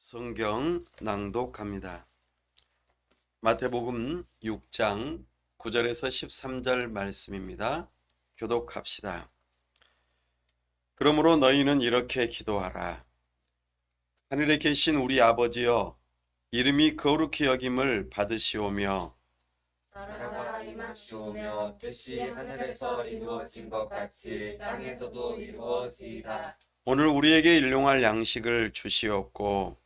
성경 낭독합니다. 마태복음 6장 9절에서 13절 말씀입니다. 교독합시다. 그러므로 너희는 이렇게 기도하라. 하늘에 계신 우리 아버지여, 이름이 거룩히 여김을 받으시오며 나라가 임하시오며 뜻이 하늘에서 이루어진 것 같이 땅에서도 이루어지이다. 오늘 우리에게 일용할 양식을 주시옵고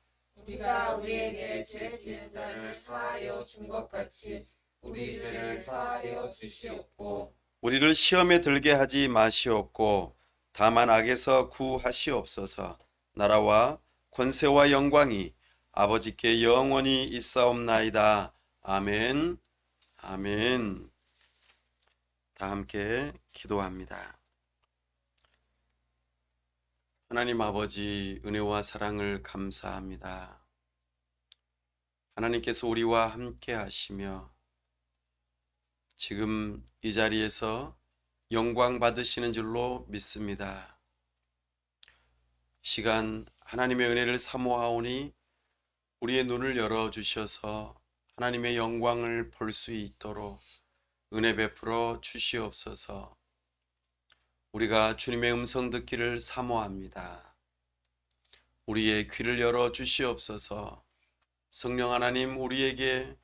우리가 우리에게 죄 지은 자를 사하여 준 것 같이 우리 죄를 사하여 주시옵고 우리를 시험에 들게 하지 마시옵고 다만 악에서 구하시옵소서. 나라와 권세와 영광이 아버지께 영원히 있사옵나이다. 아멘. 아멘. 다 함께 기도합니다. 하나님 아버지, 은혜와 사랑을 감사합니다. 하나님께서 우리와 함께 하시며 지금 이 자리에서 영광 받으시는 줄로 믿습니다. 시간 하나님의 은혜를 사모하오니 우리의 눈을 열어주셔서 하나님의 영광을 볼 수 있도록 은혜 베풀어 주시옵소서. 우리가 주님의 음성 듣기를 사모합니다. 우리의 귀를 열어 주시옵소서. 성령 하나님, 우리에게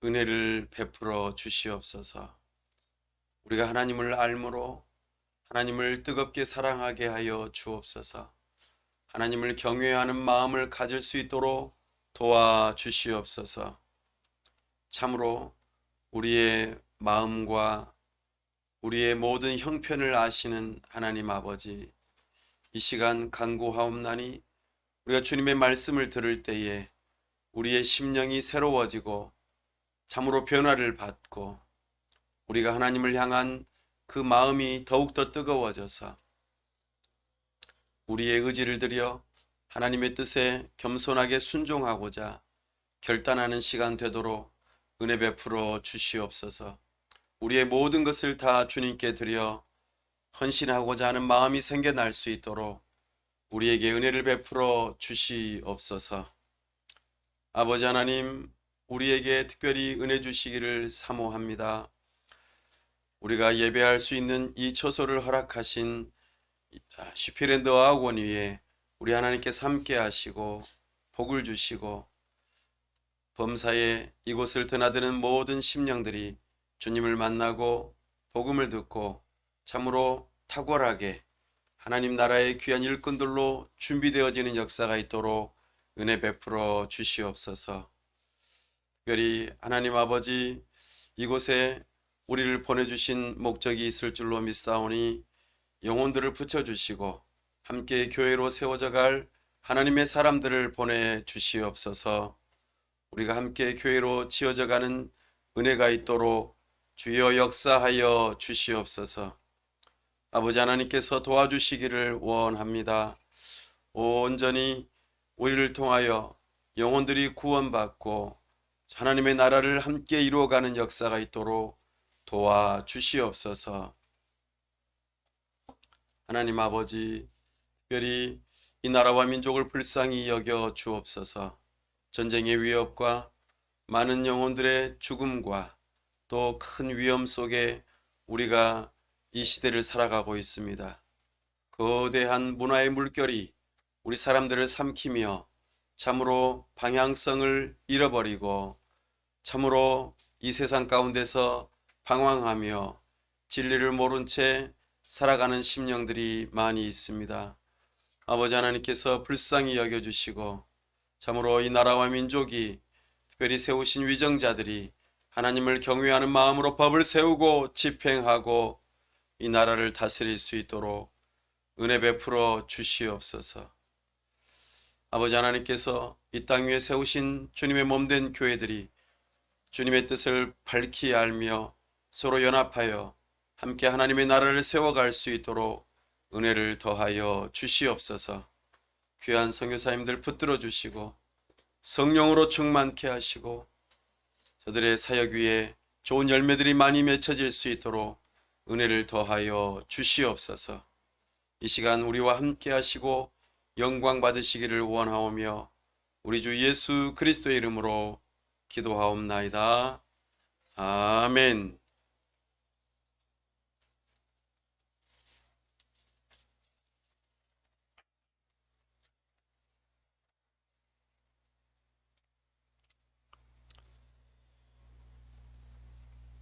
은혜를 베풀어 주시옵소서. 우리가 하나님을 알므로 하나님을 뜨겁게 사랑하게 하여 주옵소서. 하나님을 경외하는 마음을 가질 수 있도록 도와주시옵소서. 참으로 우리의 마음과 우리의 모든 형편을 아시는 하나님 아버지, 이 시간 간구하옵나니 우리가 주님의 말씀을 들을 때에 우리의 심령이 새로워지고 참으로 변화를 받고 우리가 하나님을 향한 그 마음이 더욱더 뜨거워져서 우리의 의지를 들여 하나님의 뜻에 겸손하게 순종하고자 결단하는 시간 되도록 은혜 베풀어 주시옵소서. 우리의 모든 것을 다 주님께 드려 헌신하고자 하는 마음이 생겨날 수 있도록 우리에게 은혜를 베풀어 주시옵소서. 아버지 하나님, 우리에게 특별히 은혜 주시기를 사모합니다. 우리가 예배할 수 있는 이 처소를 허락하신 슈피랜드 어학원 위에 우리 하나님께서 함께 하시고 복을 주시고 범사에 이곳을 드나드는 모든 심령들이 주님을 만나고 복음을 듣고 참으로 탁월하게 하나님 나라의 귀한 일꾼들로 준비되어지는 역사가 있도록 은혜 베풀어 주시옵소서. 특별히 하나님 아버지, 이곳에 우리를 보내주신 목적이 있을 줄로 믿사오니 영혼들을 붙여주시고 함께 교회로 세워져 갈 하나님의 사람들을 보내주시옵소서. 우리가 함께 교회로 지어져 가는 은혜가 있도록 주여 역사하여 주시옵소서. 아버지 하나님께서 도와주시기를 원합니다. 온전히 우리를 통하여 영혼들이 구원받고 하나님의 나라를 함께 이루어가는 역사가 있도록 도와주시옵소서. 하나님 아버지, 특별히 이 나라와 민족을 불쌍히 여겨 주옵소서. 전쟁의 위협과 많은 영혼들의 죽음과 또 큰 위험 속에 우리가 이 시대를 살아가고 있습니다. 거대한 문화의 물결이 우리 사람들을 삼키며 참으로 방향성을 잃어버리고 참으로 이 세상 가운데서 방황하며 진리를 모른 채 살아가는 심령들이 많이 있습니다. 아버지 하나님께서 불쌍히 여겨주시고 참으로 이 나라와 민족이 특별히 세우신 위정자들이 하나님을 경외하는 마음으로 법을 세우고 집행하고 이 나라를 다스릴 수 있도록 은혜 베풀어 주시옵소서. 아버지 하나님께서 이 땅 위에 세우신 주님의 몸된 교회들이 주님의 뜻을 밝히 알며 서로 연합하여 함께 하나님의 나라를 세워갈 수 있도록 은혜를 더하여 주시옵소서. 귀한 선교사님들 붙들어 주시고 성령으로 충만케 하시고 저들의 사역 위에 좋은 열매들이 많이 맺혀질 수 있도록 은혜를 더하여 주시옵소서. 이 시간 우리와 함께 하시고 영광 받으시기를 원하오며 우리 주 예수 그리스도의 이름으로 기도하옵나이다. 아멘.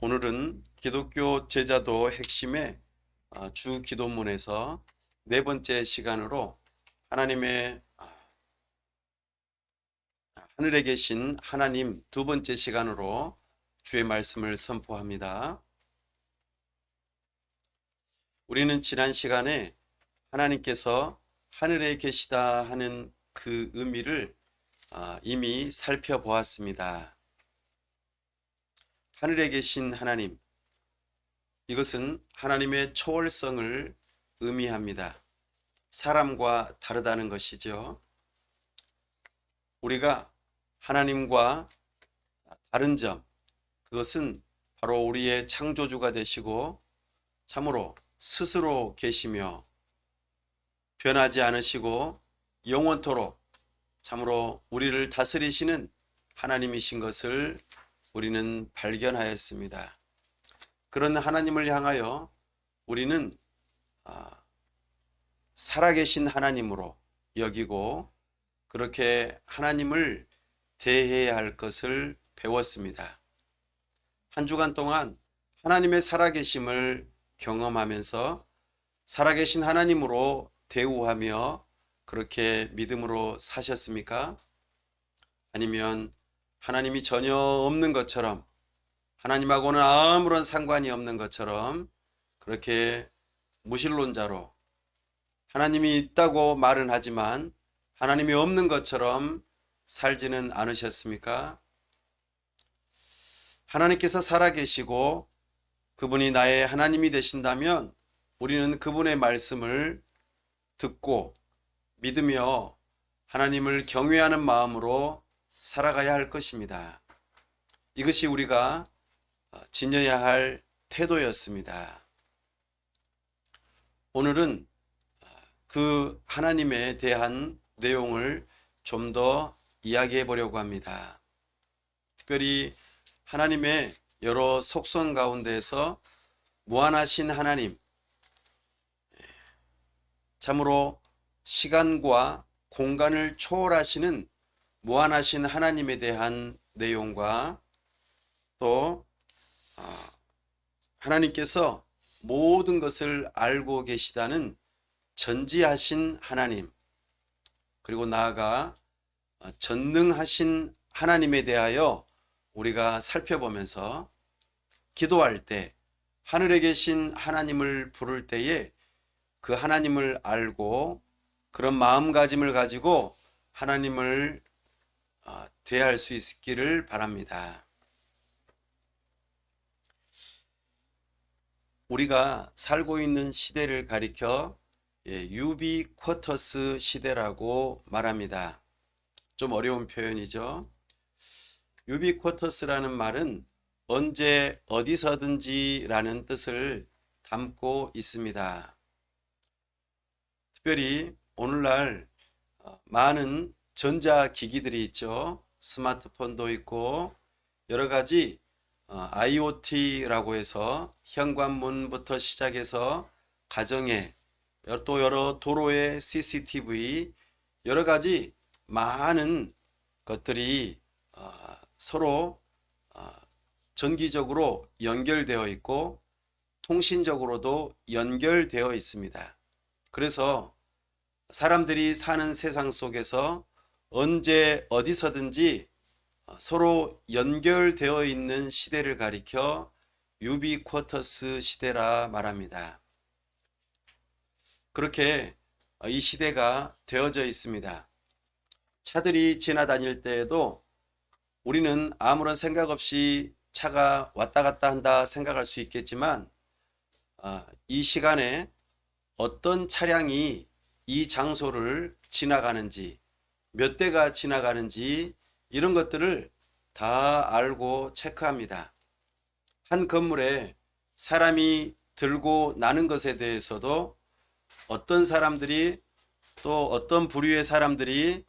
오늘은 기독교 제자도 핵심의 주 기도문에서 네 번째 시간으로 하나님의 하늘에 계신 하나님 두 번째 시간으로 주의 말씀을 선포합니다. 우리는 지난 시간에 하나님께서 하늘에 계시다 하는 그 의미를 이미 살펴보았습니다. 하늘에 계신 하나님, 이것은 하나님의 초월성을 의미합니다. 사람과 다르다는 것이죠. 우리가 하나님과 다른 점, 그것은 바로 우리의 창조주가 되시고 참으로 스스로 계시며 변하지 않으시고 영원토록 참으로 우리를 다스리시는 하나님이신 것을 우리는 발견하였습니다. 그런 하나님을 향하여 우리는 살아계신 하나님으로 여기고 그렇게 하나님을 대해야 할 것을 배웠습니다. 한 주간 동안 하나님의 살아계심을 경험하면서 살아계신 하나님으로 대우하며 그렇게 믿음으로 사셨습니까? 아니면 하나님이 전혀 없는 것처럼, 하나님하고는 아무런 상관이 없는 것처럼 그렇게 무신론자로 하나님이 있다고 말은 하지만 하나님이 없는 것처럼 살지는 않으셨습니까? 하나님께서 살아계시고 그분이 나의 하나님이 되신다면 우리는 그분의 말씀을 듣고 믿으며 하나님을 경외하는 마음으로 살아가야 할 것입니다. 이것이 우리가 지녀야 할 태도였습니다. 오늘은 그 하나님에 대한 내용을 좀 더 이야기해 보려고 합니다. 특별히 하나님의 여러 속성 가운데에서 무한하신 하나님, 참으로 시간과 공간을 초월하시는 무한하신 하나님에 대한 내용과 또 하나님께서 모든 것을 알고 계시다는 전지하신 하나님, 그리고 나아가 전능하신 하나님에 대하여 우리가 살펴보면서 기도할 때 하늘에 계신 하나님을 부를 때에 그 하나님을 알고 그런 마음가짐을 가지고 하나님을 대할 수 있기를 바랍니다. 우리가 살고 있는 시대를 가리켜 유비쿼터스 시대라고 말합니다. 좀 어려운 표현이죠. 유비쿼터스라는 말은 언제 어디서든지 라는 뜻을 담고 있습니다. 특별히 오늘날 많은 전자기기들이 있죠. 스마트폰도 있고 여러 가지 IoT라고 해서 현관문부터 시작해서 가정에 또 여러 도로의 CCTV 여러 가지 많은 것들이 서로 전기적으로 연결되어 있고 통신적으로도 연결되어 있습니다. 그래서 사람들이 사는 세상 속에서 언제 어디서든지 서로 연결되어 있는 시대를 가리켜 유비쿼터스 시대라 말합니다. 그렇게 이 시대가 되어져 있습니다. 차들이 지나다닐 때에도 우리는 아무런 생각 없이 차가 왔다 갔다 한다 생각할 수 있겠지만 이 시간에 어떤 차량이 이 장소를 지나가는지 몇 대가 지나가는지 이런 것들을 다 알고 체크합니다. 한 건물에 사람이 들고 나는 것에 대해서도 어떤 사람들이 또 어떤 부류의 사람들이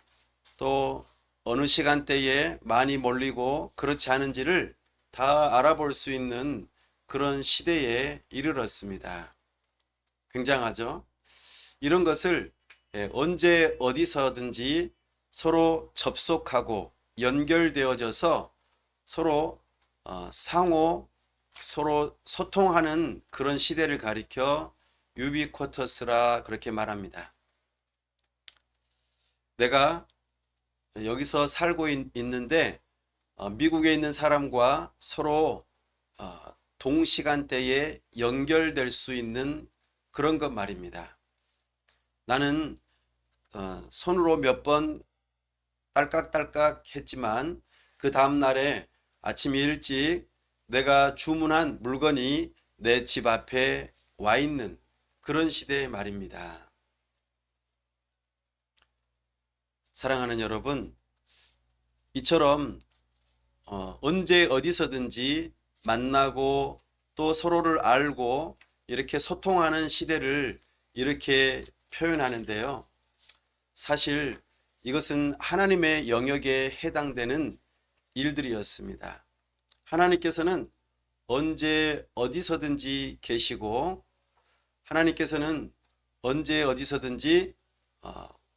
또 어느 시간대에 많이 몰리고 그렇지 않은지를 다 알아볼 수 있는 그런 시대에 이르렀습니다. 굉장하죠? 이런 것을 언제 어디서든지 서로 접속하고 연결되어져서 서로 서로 소통하는 그런 시대를 가리켜 유비쿼터스라 그렇게 말합니다. 내가 여기서 살고 있는데 미국에 있는 사람과 서로 동시간대에 연결될 수 있는 그런 것 말입니다. 나는 손으로 몇 번 딸깍딸깍 했지만 그 다음날에 아침 일찍 내가 주문한 물건이 내 집 앞에 와 있는 그런 시대의 말입니다. 사랑하는 여러분, 이처럼 언제 어디서든지 만나고 또 서로를 알고 이렇게 소통하는 시대를 이렇게 표현하는데요. 사실 이것은 하나님의 영역에 해당되는 일들이었습니다. 하나님께서는 언제 어디서든지 계시고 하나님께서는 언제 어디서든지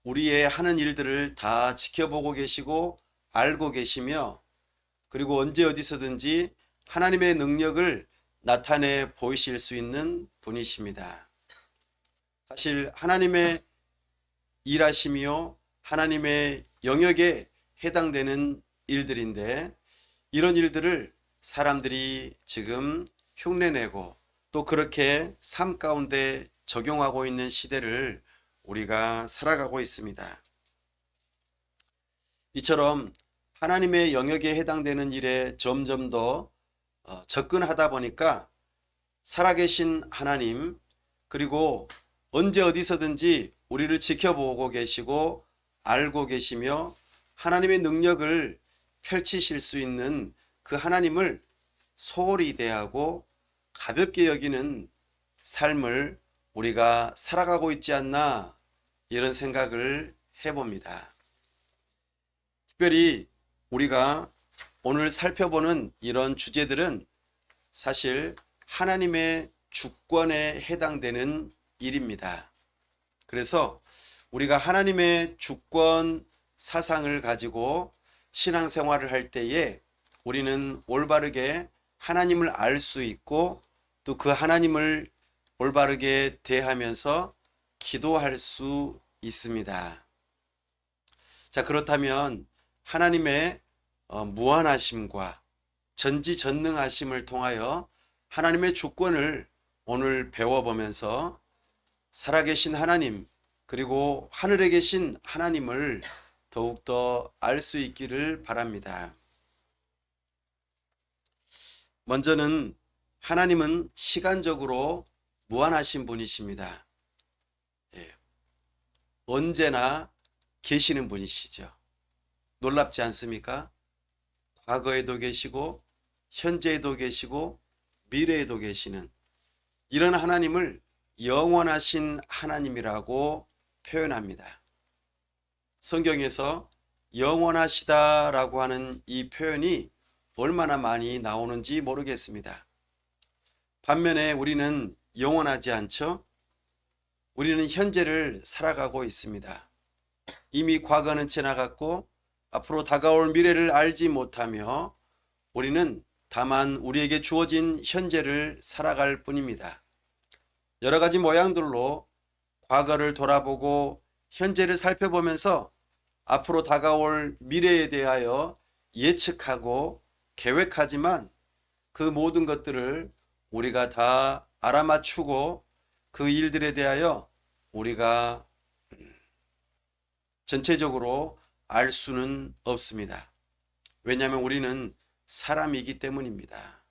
우리의 하는 일들을 다 지켜보고 계시고 알고 계시며 그리고 언제 어디서든지 하나님의 능력을 나타내 보이실 수 있는 분이십니다. 사실 하나님의 일하심이요 하나님의 영역에 해당되는 일들인데 이런 일들을 사람들이 지금 흉내내고 또 그렇게 삶 가운데 적용하고 있는 시대를 우리가 살아가고 있습니다. 이처럼 하나님의 영역에 해당되는 일에 점점 더 접근하다 보니까 살아계신 하나님 그리고 언제 어디서든지 우리를 지켜보고 계시고 알고 계시며 하나님의 능력을 펼치실 수 있는 그 하나님을 소홀히 대하고 가볍게 여기는 삶을 우리가 살아가고 있지 않나 이런 생각을 해봅니다. 특별히 우리가 오늘 살펴보는 이런 주제들은 사실 하나님의 주권에 해당되는 일입니다. 그래서 우리가 하나님의 주권 사상을 가지고 신앙생활을 할 때에 우리는 올바르게 하나님을 알 수 있고 또 그 하나님을 올바르게 대하면서 기도할 수 있습니다. 자, 그렇다면 하나님의 무한하심과 전지전능하심을 통하여 하나님의 주권을 오늘 배워보면서 살아계신 하나님 그리고 하늘에 계신 하나님을 더욱더 알 수 있기를 바랍니다. 먼저는 하나님은 시간적으로 무한하신 분이십니다. 언제나 계시는 분이시죠. 놀랍지 않습니까? 과거에도 계시고 현재에도 계시고 미래에도 계시는 이런 하나님을 영원하신 하나님이라고 표현합니다. 성경에서 영원하시다라고 하는 이 표현이 얼마나 많이 나오는지 모르겠습니다. 반면에 우리는 영원하지 않죠? 우리는 현재를 살아가고 있습니다. 이미 과거는 지나갔고 앞으로 다가올 미래를 알지 못하며 우리는 다만 우리에게 주어진 현재를 살아갈 뿐입니다. 여러 가지 모양들로 과거를 돌아보고 현재를 살펴보면서 앞으로 다가올 미래에 대하여 예측하고 계획하지만 그 모든 것들을 우리가 다 알아맞추고 그 일들에 대하여 우리가 전체적으로 알 수는 없습니다. 왜냐하면 우리는 사람이기 때문입니다.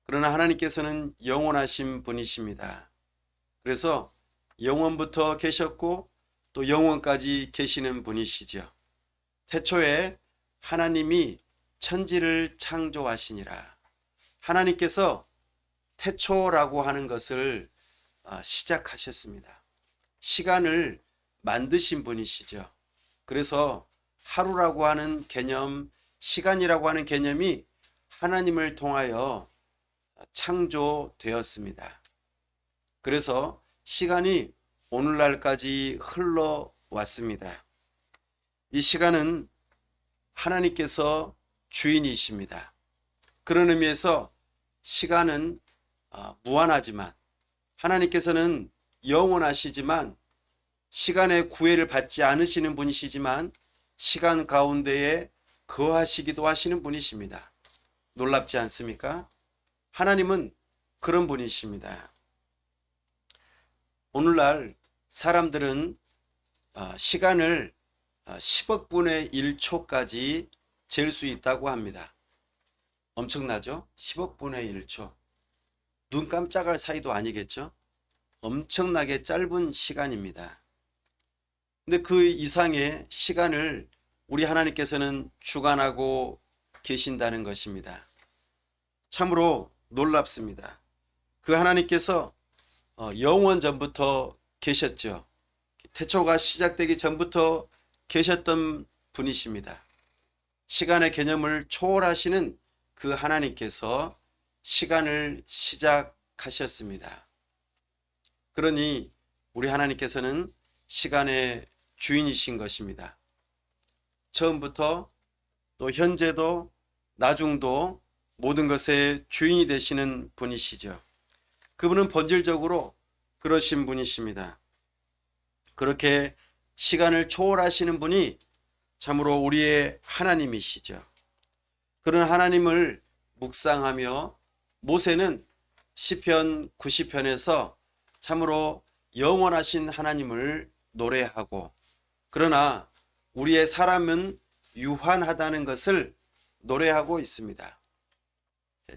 그러나 하나님께서는 영원하신 분이십니다. 그래서 영원부터 계셨고 또 영원까지 계시는 분이시죠. 태초에 하나님이 천지를 창조하시니라. 하나님께서 태초라고 하는 것을 시작하셨습니다. 시간을 만드신 분이시죠. 그래서 하루라고 하는 개념, 시간이라고 하는 개념이 하나님을 통하여 창조되었습니다. 그래서 시간이 오늘날까지 흘러왔습니다. 이 시간은 하나님께서 주인이십니다. 그런 의미에서 시간은 무한하지만 하나님께서는 영원하시지만 시간의 구애를 받지 않으시는 분이시지만 시간 가운데에 거하시기도 하시는 분이십니다. 놀랍지 않습니까? 하나님은 그런 분이십니다. 오늘날 사람들은 시간을 10억 분의 1초까지 잴 수 있다고 합니다. 엄청나죠? 10억 분의 1초. 눈 깜짝할 사이도 아니겠죠? 엄청나게 짧은 시간입니다. 근데 그 이상의 시간을 우리 하나님께서는 주관하고 계신다는 것입니다. 참으로 놀랍습니다. 그 하나님께서 영원 전부터 계셨죠. 태초가 시작되기 전부터 계셨던 분이십니다. 시간의 개념을 초월하시는 그 하나님께서 시간을 시작하셨습니다. 그러니 우리 하나님께서는 시간의 주인이신 것입니다. 처음부터 또 현재도 나중도 모든 것의 주인이 되시는 분이시죠. 그분은 본질적으로 그러신 분이십니다. 그렇게 시간을 초월하시는 분이 참으로 우리의 하나님이시죠. 그런 하나님을 묵상하며 모세는 시편 90편에서 참으로 영원하신 하나님을 노래하고, 그러나 우리의 사람은 유한하다는 것을 노래하고 있습니다.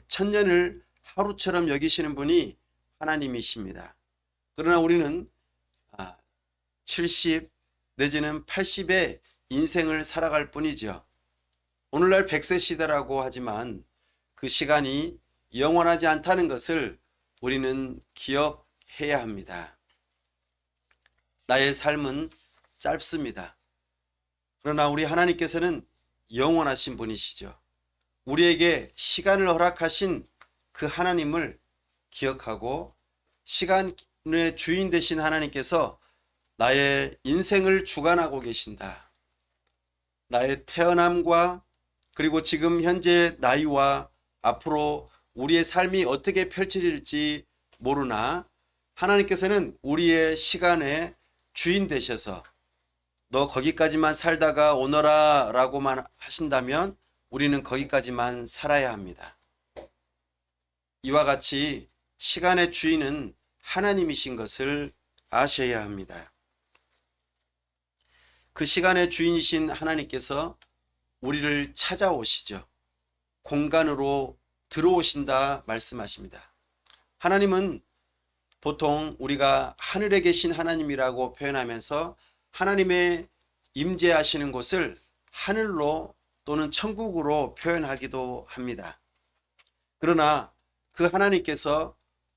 천년을 하루처럼 여기시는 분이 하나님이십니다. 그러나 우리는 70 내지는 80의 인생을 살아갈 뿐이죠. 오늘날 100세 시대라고 하지만 그 시간이 영원하지 않다는 것을 우리는 기억해야 합니다. 나의 삶은 짧습니다. 그러나 우리 하나님께서는 영원하신 분이시죠. 우리에게 시간을 허락하신 그 하나님을 기억하고 시간의 주인 되신 하나님께서 나의 인생을 주관하고 계신다. 나의 태어남과 그리고 지금 현재 나이와 앞으로 우리의 삶이 어떻게 펼쳐질지 모르나 하나님께서는 우리의 시간의 주인 되셔서 너 거기까지만 살다가 오너라 라고만 하신다면 우리는 거기까지만 살아야 합니다. 이와 같이 시간의 주인은 하나님이신 것을 아셔야 합니다. 그 시간의 주인이신 하나님께서 우리를 찾아오시죠. 공간으로 들어오신다 말씀하십니다. 하나님은 보통 우리가 하늘에 계신 하나님이라고 표현하면서 하나님의 임재하시는 곳을 하늘로 또는 천국으로 표현하기도 합니다. 그러나 그 하나님께서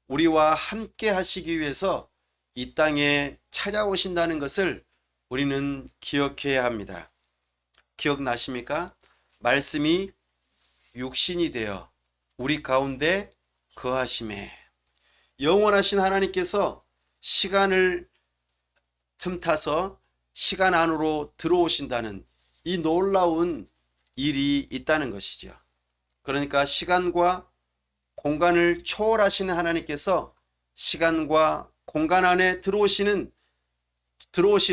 우리와 함께 하시기 위해서 이 땅에 찾아오신다는 것을 우리는 기억해야 합니다. 기억나십니까? 말씀이 육신이 되어 우리 가운데 거하심에 영원하신 하나님께서 시간을 틈타서 시간 안으로 들어오신다는 이 놀라운 일이 있다는 것이죠. 그러니까 시간과 공간을 초월하시는 하나님께서 시간과 공간 안에 들어오실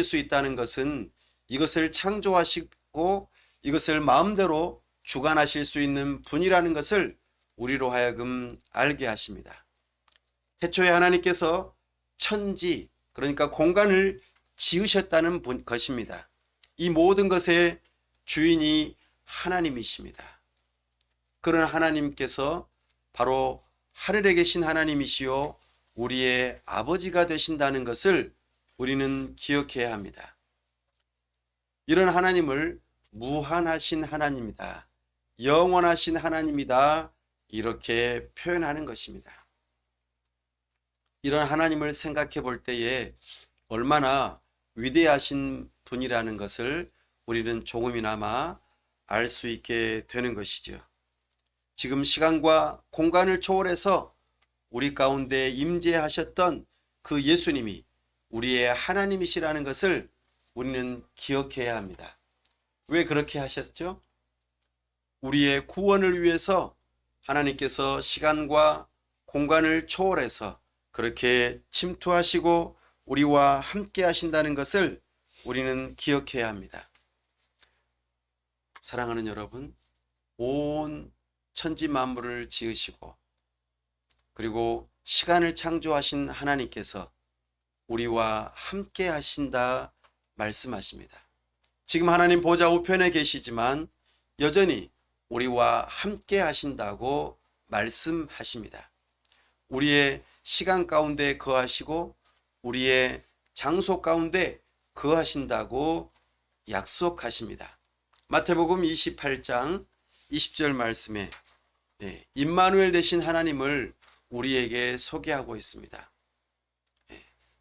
수 있다는 것은 이것을 창조하시고 이것을 마음대로 주관하실 수 있는 분이라는 것을 우리로 하여금 알게 하십니다. 태초에 하나님께서 천지, 그러니까 공간을 지으셨다는 것입니다. 이 모든 것의 주인이 하나님이십니다. 그런 하나님께서 바로 하늘에 계신 하나님이시요 우리의 아버지가 되신다는 것을 우리는 기억해야 합니다. 이런 하나님을 무한하신 하나님이다, 영원하신 하나님이다, 이렇게 표현하는 것입니다. 이런 하나님을 생각해 볼 때에 얼마나 위대하신 분이라는 것을 우리는 조금이나마 알 수 있게 되는 것이죠. 지금 시간과 공간을 초월해서 우리 가운데 임재하셨던 그 예수님이 우리의 하나님이시라는 것을 우리는 기억해야 합니다. 왜 그렇게 하셨죠? 우리의 구원을 위해서 하나님께서 시간과 공간을 초월해서 그렇게 침투하시고 우리와 함께 하신다는 것을 우리는 기억해야 합니다. 사랑하는 여러분, 온 천지 만물을 지으시고 그리고 시간을 창조하신 하나님께서 우리와 함께 하신다 말씀하십니다. 지금 하나님 보좌 우편에 계시지만 여전히 우리와 함께 하신다고 말씀하십니다. 우리의 시간 가운데 거하시고 우리의 장소 가운데 거하신다고 약속하십니다. 마태복음 28장 20절 말씀에 임마누엘 되신 하나님을 우리에게 소개하고 있습니다.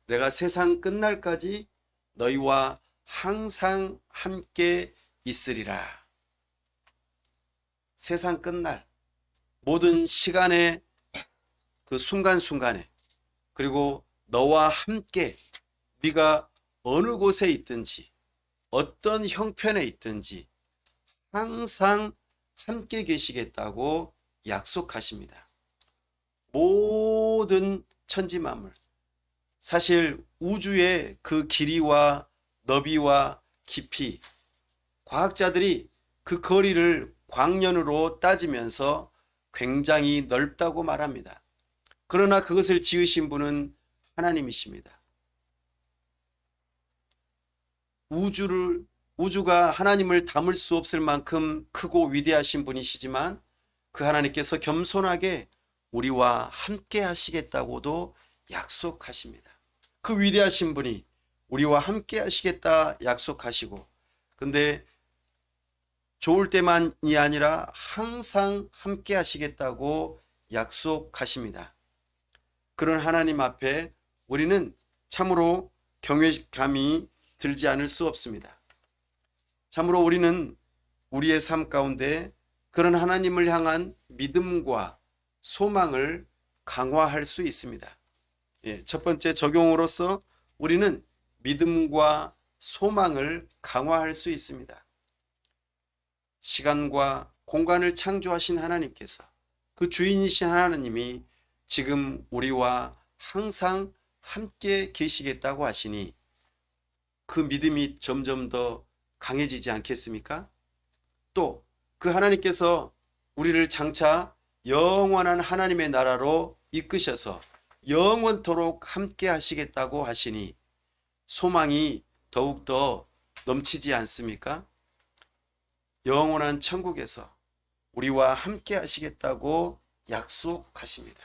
내가 세상 끝날까지 너희와 항상 함께 있으리라. 세상 끝날 모든 시간의 그 순간순간에 그리고 너와 함께 네가 어느 곳에 있든지 어떤 형편에 있든지 항상 함께 계시겠다고 약속하십니다. 모든 천지만물, 사실 우주의 그 길이와 너비와 깊이, 과학자들이 그 거리를 광년으로 따지면서 굉장히 넓다고 말합니다. 그러나 그것을 지으신 분은 하나님이십니다. 우주가 하나님을 담을 수 없을 만큼 크고 위대하신 분이시지만 그 하나님께서 겸손하게 우리와 함께 하시겠다고도 약속하십니다. 그 위대하신 분이 우리와 함께 하시겠다 약속하시고, 근데 좋을 때만이 아니라 항상 함께 하시겠다고 약속하십니다. 그런 하나님 앞에 우리는 참으로 경외감이 들지 않을 수 없습니다. 참으로 우리는 우리의 삶 가운데 그런 하나님을 향한 믿음과 소망을 강화할 수 있습니다. 첫 번째 적용으로서 우리는 믿음과 소망을 강화할 수 있습니다. 시간과 공간을 창조하신 하나님께서, 그 주인이신 하나님이 지금 우리와 항상 함께 계시겠다고 하시니 그 믿음이 점점 더 강해지지 않겠습니까? 또 그 하나님께서 우리를 장차 영원한 하나님의 나라로 이끄셔서 영원토록 함께 하시겠다고 하시니 소망이 더욱더 넘치지 않습니까? 영원한 천국에서 우리와 함께 하시겠다고 약속하십니다.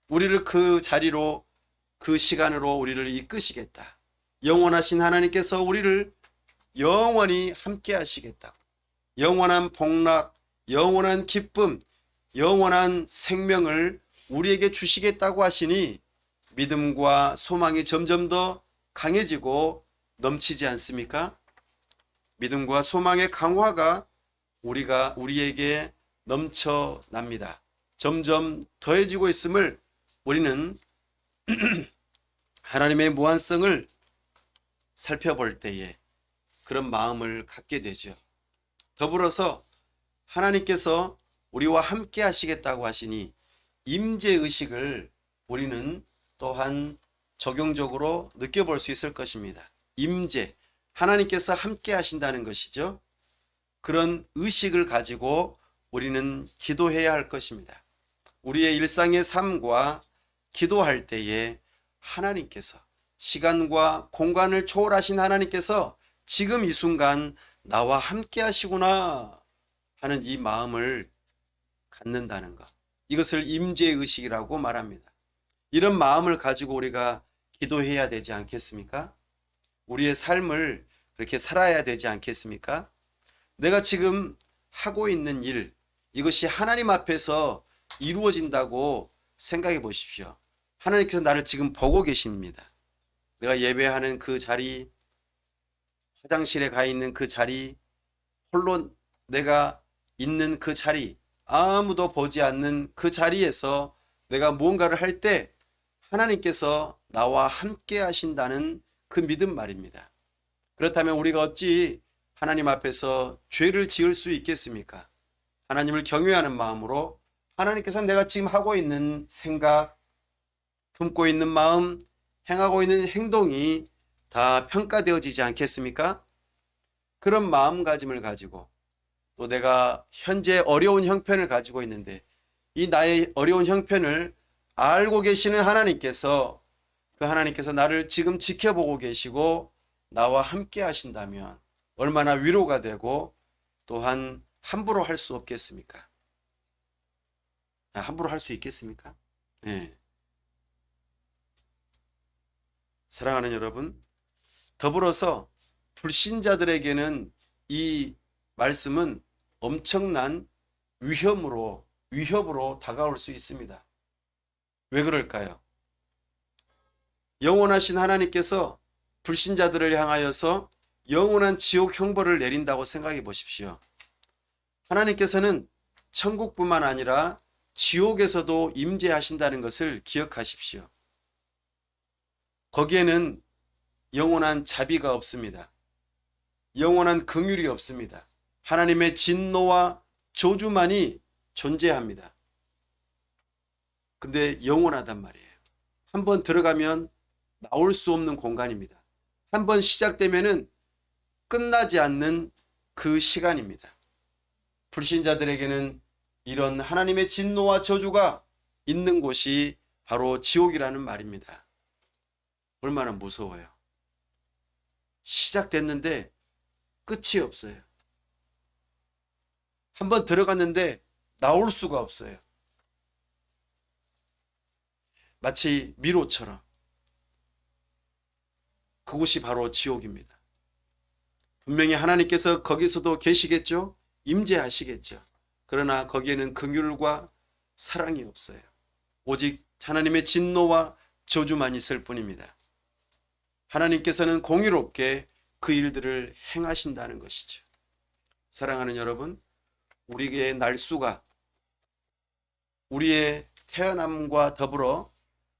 우리를 그 자리로, 그 시간으로 우리를 이끄시겠다. 영원하신 하나님께서 우리를 영원히 함께 하시겠다고, 영원한 복락, 영원한 기쁨, 영원한 생명을 우리에게 주시겠다고 하시니 믿음과 소망이 점점 더 강해지고 넘치지 않습니까? 믿음과 소망의 강화가 우리에게 넘쳐납니다. 점점 더해지고 있음을 우리는 하나님의 무한성을 살펴볼 때에 그런 마음을 갖게 되죠. 더불어서 하나님께서 우리와 함께 하시겠다고 하시니 임재의식을 우리는 또한 적용적으로 느껴볼 수 있을 것입니다. 임재, 하나님께서 함께 하신다는 것이죠. 그런 의식을 가지고 우리는 기도해야 할 것입니다. 우리의 일상의 삶과 기도할 때에 하나님께서, 시간과 공간을 초월하신 하나님께서 지금 이 순간 나와 함께 하시구나 하는 이 마음을 갖는다는 것, 이것을 임재의식이라고 말합니다. 이런 마음을 가지고 우리가 기도해야 되지 않겠습니까? 우리의 삶을 그렇게 살아야 되지 않겠습니까? 내가 지금 하고 있는 일, 이것이 하나님 앞에서 이루어진다고 생각해 보십시오. 하나님께서 나를 지금 보고 계십니다. 내가 예배하는 그 자리, 화장실에 가 있는 그 자리, 홀로 내가 있는 그 자리, 아무도 보지 않는 그 자리에서 내가 무언가를 할 때 하나님께서 나와 함께 하신다는 그 믿음 말입니다. 그렇다면 우리가 어찌 하나님 앞에서 죄를 지을 수 있겠습니까? 하나님을 경외하는 마음으로 하나님께서 내가 지금 하고 있는 생각, 품고 있는 마음, 행하고 있는 행동이 다 평가되어지지 않겠습니까? 그런 마음가짐을 가지고 또 내가 현재 어려운 형편을 가지고 있는데 이 나의 어려운 형편을 알고 계시는 하나님께서 그 하나님께서 나를 지금 지켜보고 계시고 나와 함께 하신다면 얼마나 위로가 되고 또한 함부로 할 수 없겠습니까? 함부로 할 수 있겠습니까? 네. 사랑하는 여러분, 더불어서 불신자들에게는 이 말씀은 엄청난 위협으로 다가올 수 있습니다. 왜 그럴까요? 영원하신 하나님께서 불신자들을 향하여서 영원한 지옥 형벌을 내린다고 생각해 보십시오. 하나님께서는 천국뿐만 아니라 지옥에서도 임재하신다는 것을 기억하십시오. 거기에는 영원한 자비가 없습니다. 영원한 긍휼이 없습니다. 하나님의 진노와 저주만이 존재합니다. 근데 영원하단 말이에요. 한번 들어가면 나올 수 없는 공간입니다. 한번 시작되면은 끝나지 않는 그 시간입니다. 불신자들에게는 이런 하나님의 진노와 저주가 있는 곳이 바로 지옥이라는 말입니다. 얼마나 무서워요. 시작됐는데 끝이 없어요. 한번 들어갔는데 나올 수가 없어요. 마치 미로처럼. 그곳이 바로 지옥입니다. 분명히 하나님께서 거기서도 계시겠죠? 임재하시겠죠. 그러나 거기에는 긍휼과 사랑이 없어요. 오직 하나님의 진노와 저주만 있을 뿐입니다. 하나님께서는 공의롭게 그 일들을 행하신다는 것이죠. 사랑하는 여러분, 우리의 날수가 우리의 태어남과 더불어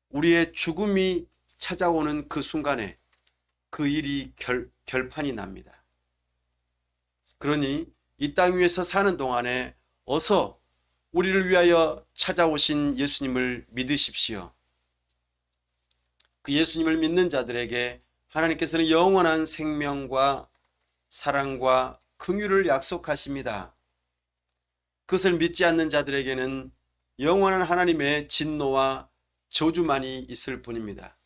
우리의 죽음이 찾아오는 그 순간에 그 일이 결판이 납니다. 그러니 이 땅 위에서 사는 동안에 어서 우리를 위하여 찾아오신 예수님을 믿으십시오. 그 예수님을 믿는 자들에게 하나님께서는 영원한 생명과 사랑과 긍휼을 약속하십니다. 그것을 믿지 않는 자들에게는 영원한 하나님의 진노와 저주만이 있을 뿐입니다.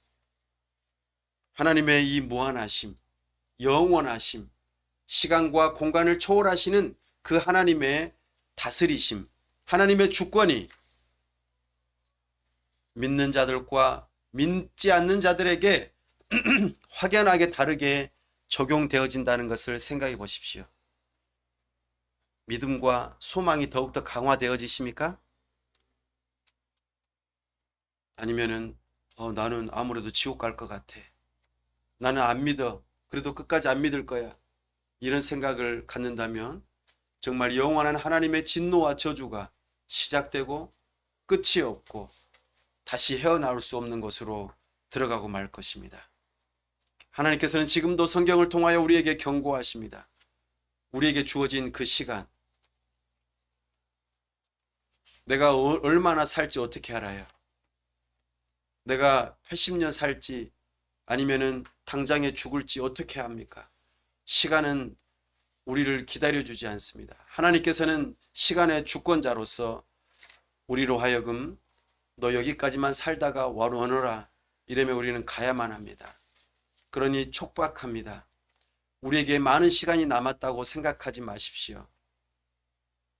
하나님의 이 무한하심, 영원하심, 시간과 공간을 초월하시는 그 하나님의 다스리심, 하나님의 주권이 믿는 자들과 믿지 않는 자들에게 확연하게 다르게 적용되어진다는 것을 생각해 보십시오. 믿음과 소망이 더욱더 강화되어지십니까? 아니면은 나는 아무래도 지옥 갈 것 같아. 나는 안 믿어. 그래도 끝까지 안 믿을 거야. 이런 생각을 갖는다면 정말 영원한 하나님의 진노와 저주가 시작되고 끝이 없고 다시 헤어나올 수 없는 곳으로 들어가고 말 것입니다. 하나님께서는 지금도 성경을 통하여 우리에게 경고하십니다. 우리에게 주어진 그 시간, 내가 얼마나 살지 어떻게 알아요? 내가 80년 살지 아니면은 당장에 죽을지 어떻게 합니까? 시간은 우리를 기다려주지 않습니다. 하나님께서는 시간의 주권자로서 우리로 하여금 너 여기까지만 살다가 와노라 이러면 우리는 가야만 합니다. 그러니 촉박합니다. 우리에게 많은 시간이 남았다고 생각하지 마십시오.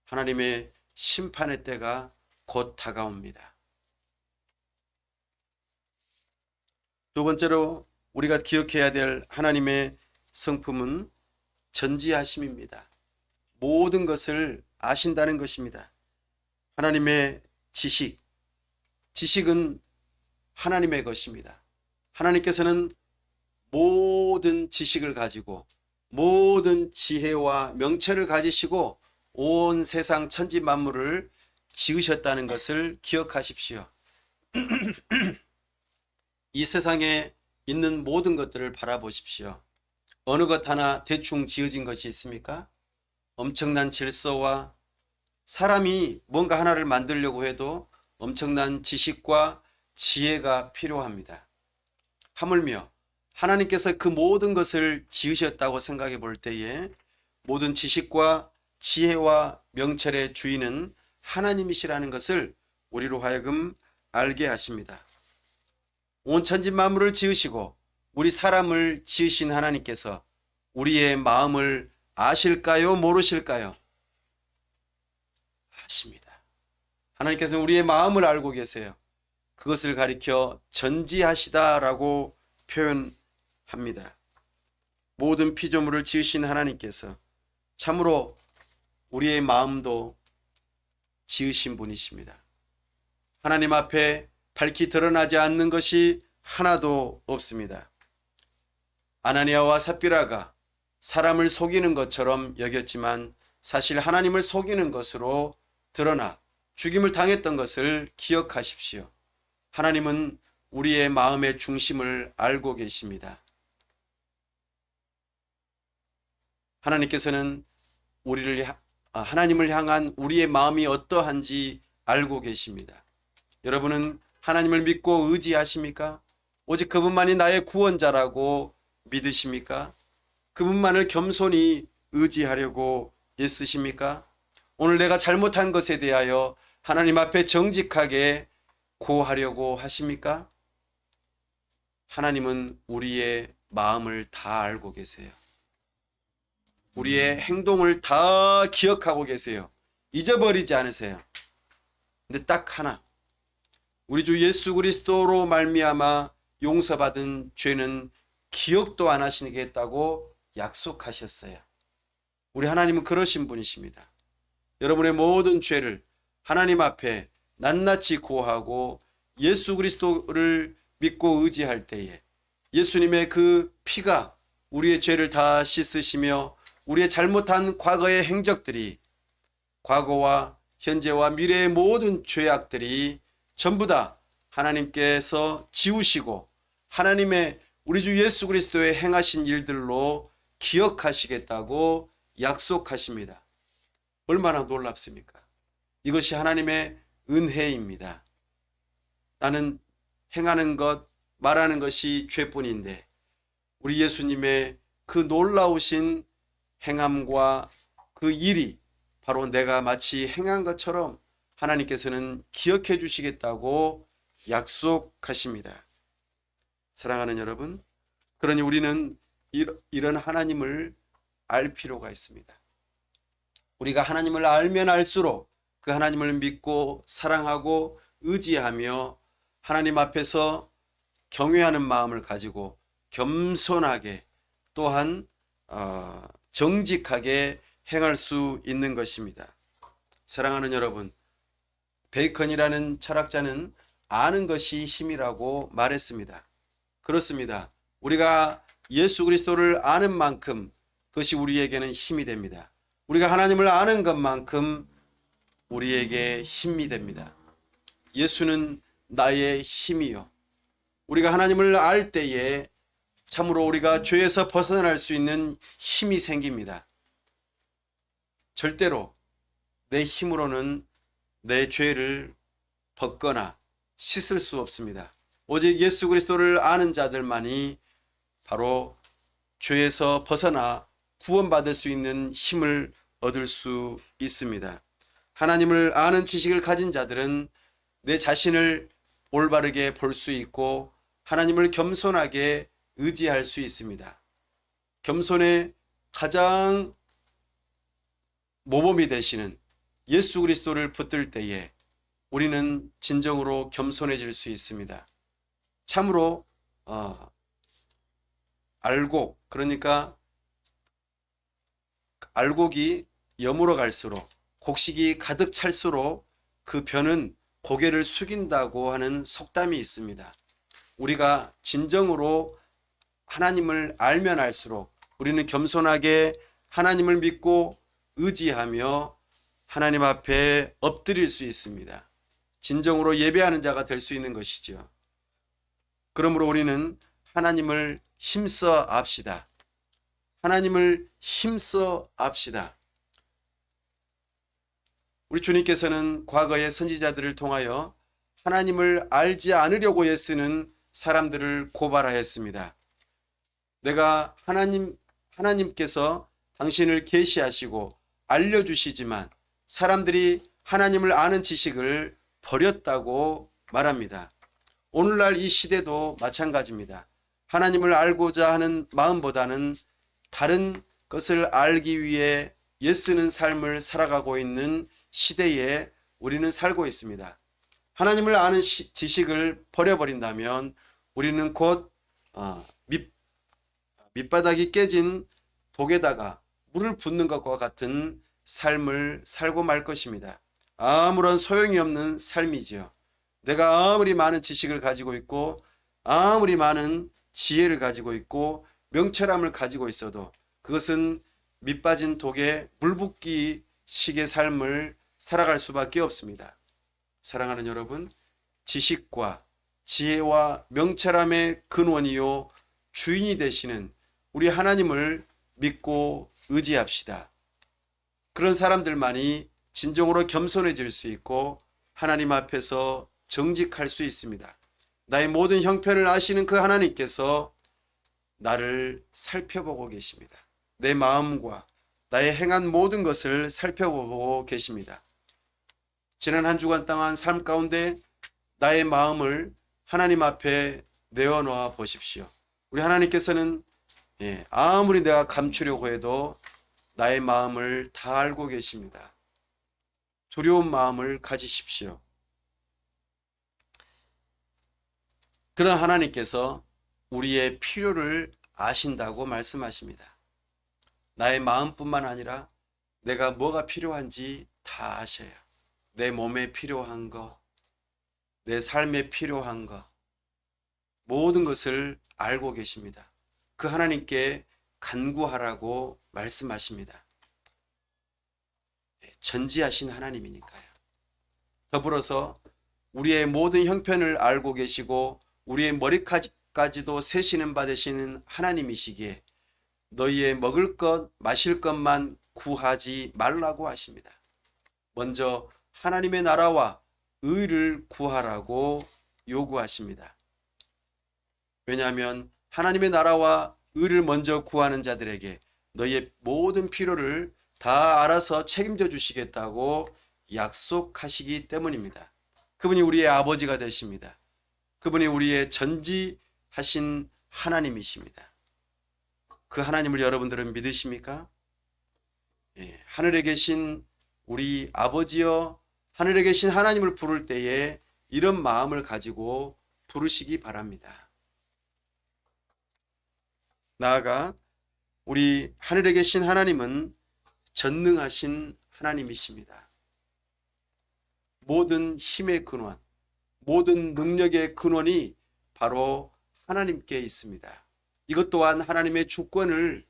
하나님의 심판의 때가 곧 다가옵니다. 두 번째로 우리가 기억해야 될 하나님의 성품은 전지하심입니다. 모든 것을 아신다는 것입니다. 하나님의 지식은 하나님의 것입니다. 하나님께서는 모든 지식을 가지고 모든 지혜와 명철을 가지시고 온 세상 천지 만물을 지으셨다는 것을 기억하십시오. 이 세상에 있는 모든 것들을 바라보십시오. 어느 것 하나 대충 지어진 것이 있습니까? 엄청난 질서와 사람이 뭔가 하나를 만들려고 해도 엄청난 지식과 지혜가 필요합니다. 하물며 하나님께서 그 모든 것을 지으셨다고 생각해 볼 때에 모든 지식과 지혜와 명철의 주인은 하나님이시라는 것을 우리로 하여금 알게 하십니다. 온 천지 만물을 지으시고 우리 사람을 지으신 하나님께서 우리의 마음을 아실까요? 모르실까요? 아십니다. 하나님께서는 우리의 마음을 알고 계세요. 그것을 가리켜 전지하시다라고 표현합니다. 모든 피조물을 지으신 하나님께서 참으로 우리의 마음도 지으신 분이십니다. 하나님 앞에 밝히 드러나지 않는 것이 하나도 없습니다. 아나니아와 삽비라가 사람을 속이는 것처럼 여겼지만 사실 하나님을 속이는 것으로 드러나 죽임을 당했던 것을 기억하십시오. 하나님은 우리의 마음의 중심을 알고 계십니다. 하나님께서는 하나님을 향한 우리의 마음이 어떠한지 알고 계십니다. 여러분은 하나님을 믿고 의지하십니까? 오직 그분만이 나의 구원자라고 믿으십니까? 그분만을 겸손히 의지하려고 애쓰십니까? 오늘 내가 잘못한 것에 대하여 하나님 앞에 정직하게 고하려고 하십니까? 하나님은 우리의 마음을 다 알고 계세요. 우리의 행동을 다 기억하고 계세요. 잊어버리지 않으세요. 근데 딱 하나, 우리 주 예수 그리스도로 말미암아 용서받은 죄는 기억도 안 하시겠다고 약속하셨어요. 우리 하나님은 그러신 분이십니다. 여러분의 모든 죄를 하나님 앞에 낱낱이 고하고 예수 그리스도를 믿고 의지할 때에 예수님의 그 피가 우리의 죄를 다 씻으시며 우리의 잘못한 과거의 행적들이 과거와 현재와 미래의 모든 죄악들이 전부 다 하나님께서 지우시고 하나님의 우리 주 예수 그리스도의 행하신 일들로 기억하시겠다고 약속하십니다. 얼마나 놀랍습니까? 이것이 하나님의 은혜입니다. 나는 행하는 것, 말하는 것이 죄뿐인데 우리 예수님의 그 놀라우신 행함과 그 일이 바로 내가 마치 행한 것처럼 하나님께서는 기억해 주시겠다고 약속하십니다. 사랑하는 여러분, 그러니 우리는 이런 하나님을 알 필요가 있습니다. 우리가 하나님을 알면 알수록 그 하나님을 믿고 사랑하고 의지하며 하나님 앞에서 경외하는 마음을 가지고 겸손하게 또한 정직하게 행할 수 있는 것입니다. 사랑하는 여러분, 베이컨이라는 철학자는 아는 것이 힘이라고 말했습니다. 그렇습니다. 우리가 예수 그리스도를 아는 만큼 그것이 우리에게는 힘이 됩니다. 우리가 하나님을 아는 것만큼 우리에게 힘이 됩니다. 예수는 나의 힘이요. 우리가 하나님을 알 때에 참으로 우리가 죄에서 벗어날 수 있는 힘이 생깁니다. 절대로 내 힘으로는 내 죄를 벗거나 씻을 수 없습니다. 오직 예수 그리스도를 아는 자들만이 바로 죄에서 벗어나 구원받을 수 있는 힘을 얻을 수 있습니다. 하나님을 아는 지식을 가진 자들은 내 자신을 올바르게 볼 수 있고 하나님을 겸손하게 의지할 수 있습니다. 겸손의 가장 모범이 되시는 예수 그리스도를 붙들 때에 우리는 진정으로 겸손해질 수 있습니다. 참으로 알곡, 그러니까 알곡이 여물어 갈수록 곡식이 가득 찰수록 그 벼는 고개를 숙인다고 하는 속담이 있습니다. 우리가 진정으로 하나님을 알면 알수록 우리는 겸손하게 하나님을 믿고 의지하며 하나님 앞에 엎드릴 수 있습니다. 진정으로 예배하는 자가 될 수 있는 것이죠. 그러므로 우리는 하나님을 힘써 압시다. 하나님을 힘써 압시다. 우리 주님께서는 과거의 선지자들을 통하여 하나님을 알지 않으려고 애쓰는 사람들을 고발하였습니다. 내가 하나님께서 당신을 계시하시고 알려주시지만 사람들이 하나님을 아는 지식을 버렸다고 말합니다. 오늘날 이 시대도 마찬가지입니다. 하나님을 알고자 하는 마음보다는 다른 것을 알기 위해 애쓰는 삶을 살아가고 있는 시대에 우리는 살고 있습니다. 하나님을 아는 지식을 버려버린다면 우리는 곧 밑바닥이 깨진 독에다가 물을 붓는 것과 같은 삶을 살고 말 것입니다. 아무런 소용이 없는 삶이지요. 내가 아무리 많은 지식을 가지고 있고 아무리 많은 지혜를 가지고 있고 명철함을 가지고 있어도 그것은 밑빠진 독에 물 붓기 식의 삶을 살아갈 수밖에 없습니다. 사랑하는 여러분, 지식과 지혜와 명철함의 근원이요 주인이 되시는 우리 하나님을 믿고 의지합시다. 그런 사람들만이 진정으로 겸손해질 수 있고 하나님 앞에서 정직할 수 있습니다. 나의 모든 형편을 아시는 그 하나님께서 나를 살펴보고 계십니다. 내 마음과 나의 행한 모든 것을 살펴보고 계십니다. 지난 한 주간 동안 삶 가운데 나의 마음을 하나님 앞에 내어놓아 보십시오. 우리 하나님께서는 아무리 내가 감추려고 해도 나의 마음을 다 알고 계십니다. 두려운 마음을 가지십시오. 그런 하나님께서 우리의 필요를 아신다고 말씀하십니다. 나의 마음뿐만 아니라 내가 뭐가 필요한지 다 아셔요. 내 몸에 필요한 거, 내 삶에 필요한 거, 모든 것을 알고 계십니다. 그 하나님께 간구하라고 말씀하십니다. 전지하신 하나님이니까요. 더불어서 우리의 모든 형편을 알고 계시고 우리의 머리까지도 세시는 바 되시는 하나님이시기에 너희의 먹을 것, 마실 것만 구하지 말라고 하십니다. 먼저 하나님의 나라와 의를 구하라고 요구하십니다. 왜냐하면 하나님의 나라와 의를 먼저 구하는 자들에게 너희의 모든 필요를 다 알아서 책임져 주시겠다고 약속하시기 때문입니다. 그분이 우리의 아버지가 되십니다. 그분이 우리의 전지하신 하나님이십니다. 그 하나님을 여러분들은 믿으십니까? 하늘에 계신 우리 아버지여, 하늘에 계신 하나님을 부를 때에 이런 마음을 가지고 부르시기 바랍니다. 나아가 우리 하늘에 계신 하나님은 전능하신 하나님이십니다. 모든 힘의 근원, 모든 능력의 근원이 바로 하나님께 있습니다. 이것 또한 하나님의 주권을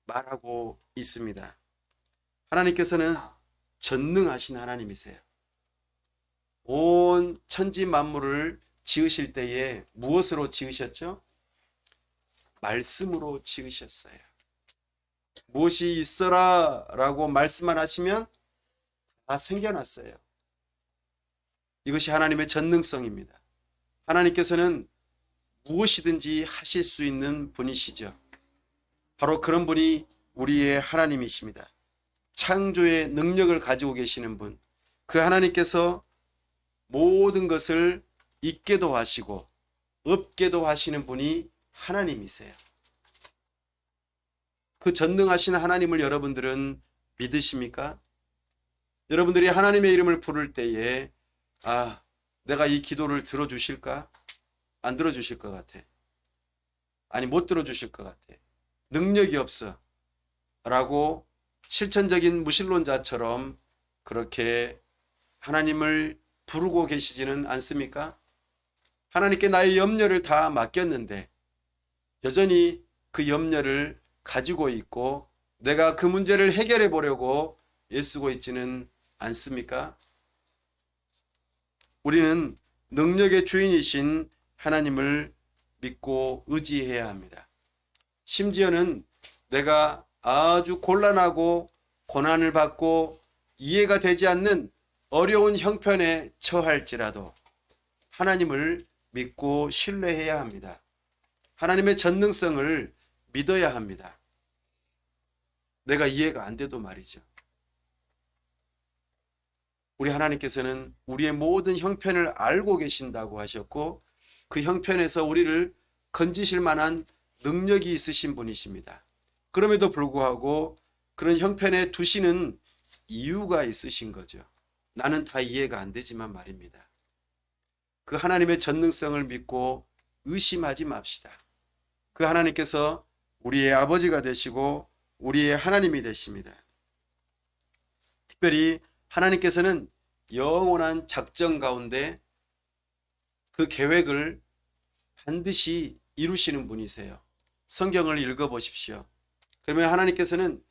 말하고 있습니다. 하나님께서는 전능하신 하나님이세요. 온 천지 만물을 지으실 때에 무엇으로 지으셨죠? 말씀으로 지으셨어요. 무엇이 있어라 라고 말씀만 하시면 다 생겨났어요. 이것이 하나님의 전능성입니다. 하나님께서는 무엇이든지 하실 수 있는 분이시죠. 바로 그런 분이 우리의 하나님이십니다. 창조의 능력을 가지고 계시는 분, 그 하나님께서 모든 것을 있게도 하시고 없게도 하시는 분이 하나님이세요. 그 전능하신 하나님을 여러분들은 믿으십니까? 여러분들이 하나님의 이름을 부를 때에 내가 이 기도를 들어주실까? 안 들어주실 것 같아. 아니, 못 들어주실 것 같아. 능력이 없어 라고 실천적인 무신론자처럼 그렇게 하나님을 부르고 계시지는 않습니까? 하나님께 나의 염려를 다 맡겼는데 여전히 그 염려를 가지고 있고 내가 그 문제를 해결해 보려고 애쓰고 있지는 않습니까? 우리는 능력의 주인이신 하나님을 믿고 의지해야 합니다. 심지어는 내가 아주 곤란하고 고난을 받고 이해가 되지 않는 어려운 형편에 처할지라도 하나님을 믿고 신뢰해야 합니다. 하나님의 전능성을 믿어야 합니다. 내가 이해가 안 돼도 말이죠. 우리 하나님께서는 우리의 모든 형편을 알고 계신다고 하셨고 그 형편에서 우리를 건지실 만한 능력이 있으신 분이십니다. 그럼에도 불구하고 그런 형편에 두시는 이유가 있으신 거죠. 나는 다 이해가 안 되지만 말입니다. 그 하나님의 전능성을 믿고 의심하지 맙시다. 그 하나님께서 우리의 아버지가 되시고 우리의 하나님이 되십니다. 특별히 하나님께서는 영원한 작정 가운데 그 계획을 반드시 이루시는 분이세요. 성경을 읽어보십시오. 그러면 하나님께서는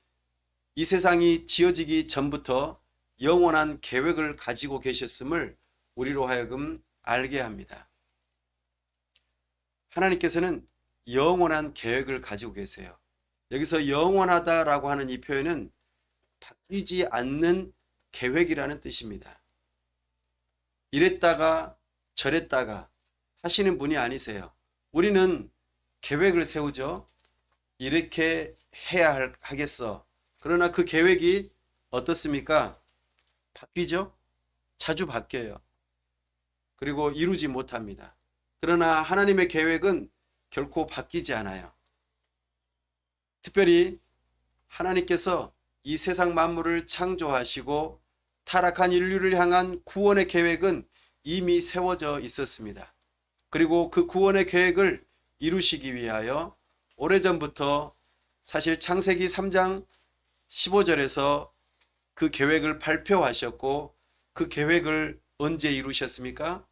이 세상이 지어지기 전부터 영원한 계획을 가지고 계셨음을 우리로 하여금 알게 합니다. 하나님께서는 영원한 계획을 가지고 계세요. 여기서 영원하다라고 하는 이 표현은 바뀌지 않는 계획이라는 뜻입니다. 이랬다가 저랬다가 하시는 분이 아니세요. 우리는 계획을 세우죠. 이렇게 해야 하겠어. 그러나 그 계획이 어떻습니까? 바뀌죠? 자주 바뀌어요. 그리고 이루지 못합니다. 그러나 하나님의 계획은 결코 바뀌지 않아요. 특별히 하나님께서 이 세상 만물을 창조하시고 타락한 인류를 향한 구원의 계획은 이미 세워져 있었습니다. 그리고 그 구원의 계획을 이루시기 위하여 오래전부터 사실 창세기 3장 15절에서 그 계획을 발표하셨고 그 계획을 언제 이루셨습니까?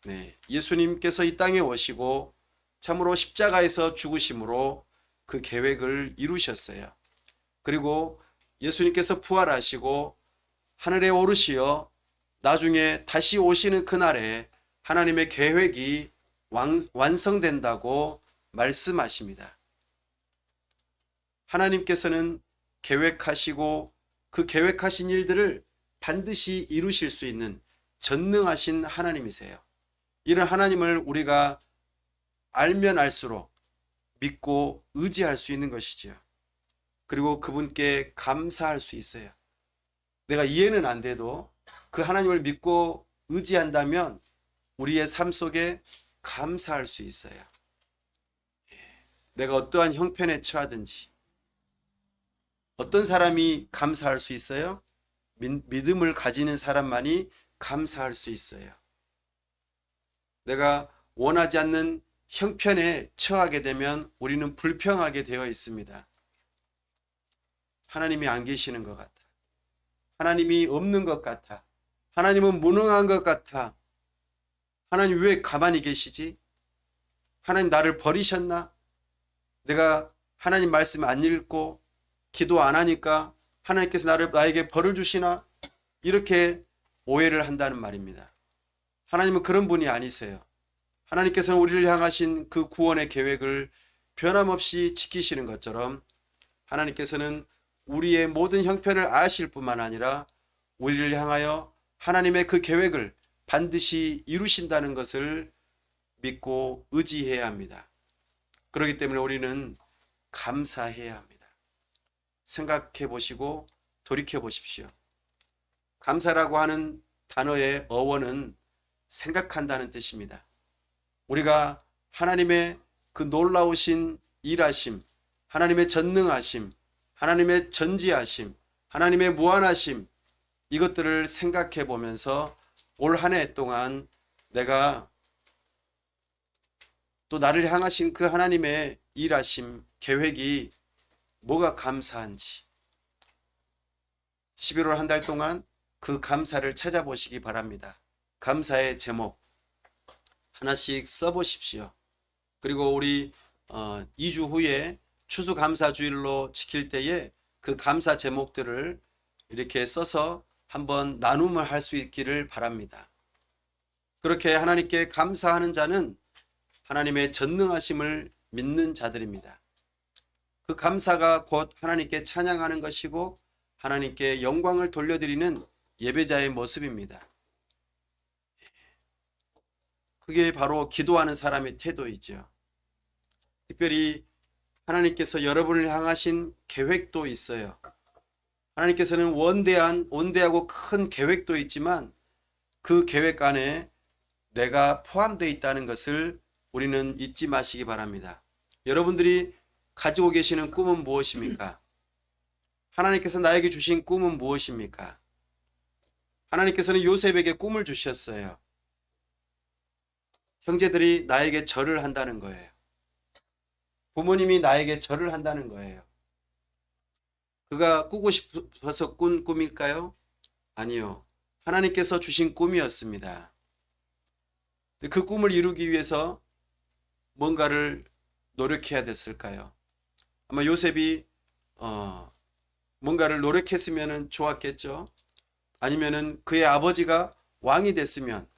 네, 예수님께서 이 땅에 오시고 참으로 십자가에서 죽으심으로 그 계획을 이루셨어요. 그리고 예수님께서 부활하시고 하늘에 오르시어 나중에 다시 오시는 그날에 하나님의 계획이 완성된다고 말씀하십니다. 하나님께서는 계획하시고 그 계획하신 일들을 반드시 이루실 수 있는 전능하신 하나님이세요. 이런 하나님을 우리가 알면 알수록 믿고 의지할 수 있는 것이지요. 그리고 그분께 감사할 수 있어요. 내가 이해는 안 돼도 그 하나님을 믿고 의지한다면 우리의 삶 속에 감사할 수 있어요. 내가 어떠한 형편에 처하든지 어떤 사람이 감사할 수 있어요? 믿음을 가지는 사람만이 감사할 수 있어요. 내가 원하지 않는 형편에 처하게 되면 우리는 불평하게 되어 있습니다. 하나님이 안 계시는 것 같아. 하나님이 없는 것 같아. 하나님은 무능한 것 같아. 하나님 왜 가만히 계시지? 하나님 나를 버리셨나? 내가 하나님 말씀 안 읽고 기도 안 하니까 하나님께서 나에게 벌을 주시나? 이렇게 오해를 한다는 말입니다. 하나님은 그런 분이 아니세요. 하나님께서는 우리를 향하신 그 구원의 계획을 변함없이 지키시는 것처럼 하나님께서는 우리의 모든 형편을 아실 뿐만 아니라 우리를 향하여 하나님의 그 계획을 반드시 이루신다는 것을 믿고 의지해야 합니다. 그렇기 때문에 우리는 감사해야 합니다. 생각해 보시고 돌이켜 보십시오. 감사라고 하는 단어의 어원은 생각한다는 뜻입니다. 우리가 하나님의 그 놀라우신 일하심, 하나님의 전능하심, 하나님의 전지하심, 하나님의 무한하심, 이것들을 생각해 보면서 올 한 해 동안 내가 또 나를 향하신 그 하나님의 일하심, 계획이 뭐가 감사한지 11월 한 달 동안 그 감사를 찾아보시기 바랍니다. 감사의 제목 하나씩 써보십시오. 그리고 우리 2주 후에 추수감사주일로 지킬 때에 그 감사 제목들을 이렇게 써서 한번 나눔을 할 수 있기를 바랍니다. 그렇게 하나님께 감사하는 자는 하나님의 전능하심을 믿는 자들입니다. 그 감사가 곧 하나님께 찬양하는 것이고 하나님께 영광을 돌려드리는 예배자의 모습입니다. 그게 바로 기도하는 사람의 태도이죠. 특별히 하나님께서 여러분을 향하신 계획도 있어요. 하나님께서는 원대하고 큰 계획도 있지만 그 계획 안에 내가 포함되어 있다는 것을 우리는 잊지 마시기 바랍니다. 여러분들이 가지고 계시는 꿈은 무엇입니까? 하나님께서 나에게 주신 꿈은 무엇입니까? 하나님께서는 요셉에게 꿈을 주셨어요. 형제들이 나에게 절을 한다는 거예요. 부모님이 나에게 절을 한다는 거예요. 그가 꾸고 싶어서 꾼 꿈일까요? 아니요. 하나님께서 주신 꿈이었습니다. 그 꿈을 이루기 위해서 뭔가를 노력해야 됐을까요? 아마 요셉이 뭔가를 노력했으면 좋았겠죠. 아니면은 그의 아버지가 왕이 됐으면